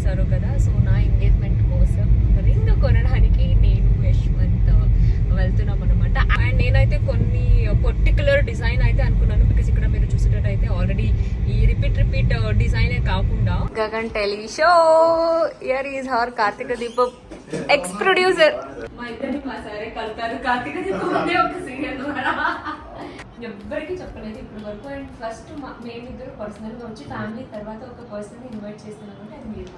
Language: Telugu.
చూసారు కదా. సో నా ఎంగేజ్మెంట్ కోసం రింగ్ కొనడానికి నేను యశ్వంత్ వెళ్తున్నాం అనమాట. అండ్ నేనైతే కొన్ని పర్టికులర్ డిజైన్ అయితే అనుకున్నాను, బికాస్ ఇక్కడ మీరు చూసేటట్టయితే ఆల్రెడీ ఈ రిపీట్ డిజైనే కాకుండా Gagan tele show year is her Karthika Deepam ex producer. మా ఇద్దరిని మా సారే కలిపారు. కార్తీక దీపం అనే ఒక సీరియల్ ఎవ్వరికి చెప్పలేదు ఇప్పటి వరకు. అండ్ ఫస్ట్ మేమిద్దరు పర్సనల్గా వచ్చి ఫ్యామిలీ తర్వాత ఒక పర్సన్ ఇన్వైట్ చేస్తున్నామంటే అది మీరు.